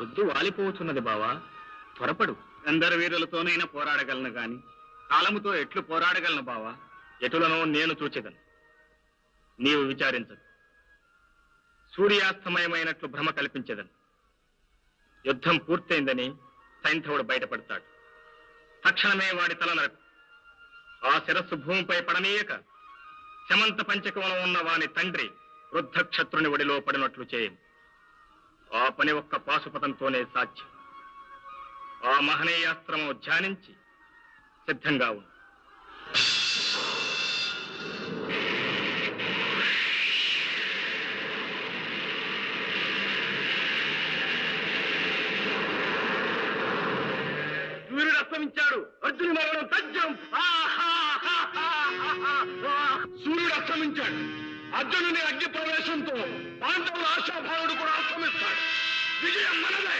వృద్ధి వాలిపోతున్నది బావా, త్వరపడు. ఎందరు వీరులతోనైనా పోరాడగలను గాని కాలముతో ఎట్లు పోరాడగలను బావా? ఎటులను నేను చూచెదను, నీవు విచారించదు. సూర్యాస్తమయమైనట్లు భ్రమ కల్పించదను. యుద్ధం పూర్తయిందని సైంధవుడు బయటపడతాడు. తక్షణమే వాడి తల నరకు. ఆ శిరస్సు భూమిపై పడనీయక శమంత పంచకంలో ఉన్న వాని తండ్రి వృద్ధ క్షత్రుని ఒడిలో పడినట్లు చేయను. ఆ పని ఒక్క పాశుపతంతోనే సాధ్యం. ఆ మహనీయాస్త్రము ధ్యానించి సిద్ధంగా ఉంది. సూర్యుడు అస్తమించాడు. అర్జుని మరణం తథ్యం. సూర్యుడు అస్తమించాడు. అర్జునుని అగ్ని ప్రవేశంతో పాండవుల ఆశాభావుడు కూడా అస్తమిస్తాడు. విజయం మనదే.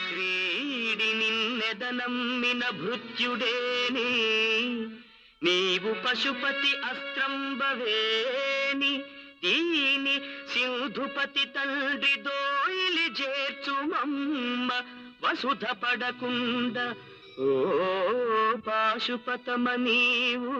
క్రీడి నిన్నెదనమ్మిన భృత్యుడేని నీవు పశుపతి అస్త్రంబవేని దీని సింధుపతి తండ్రి దోయిలి చేర్చుమమ్మ వసుధ పడకుండ ఓ పాశుపతమ నీవు.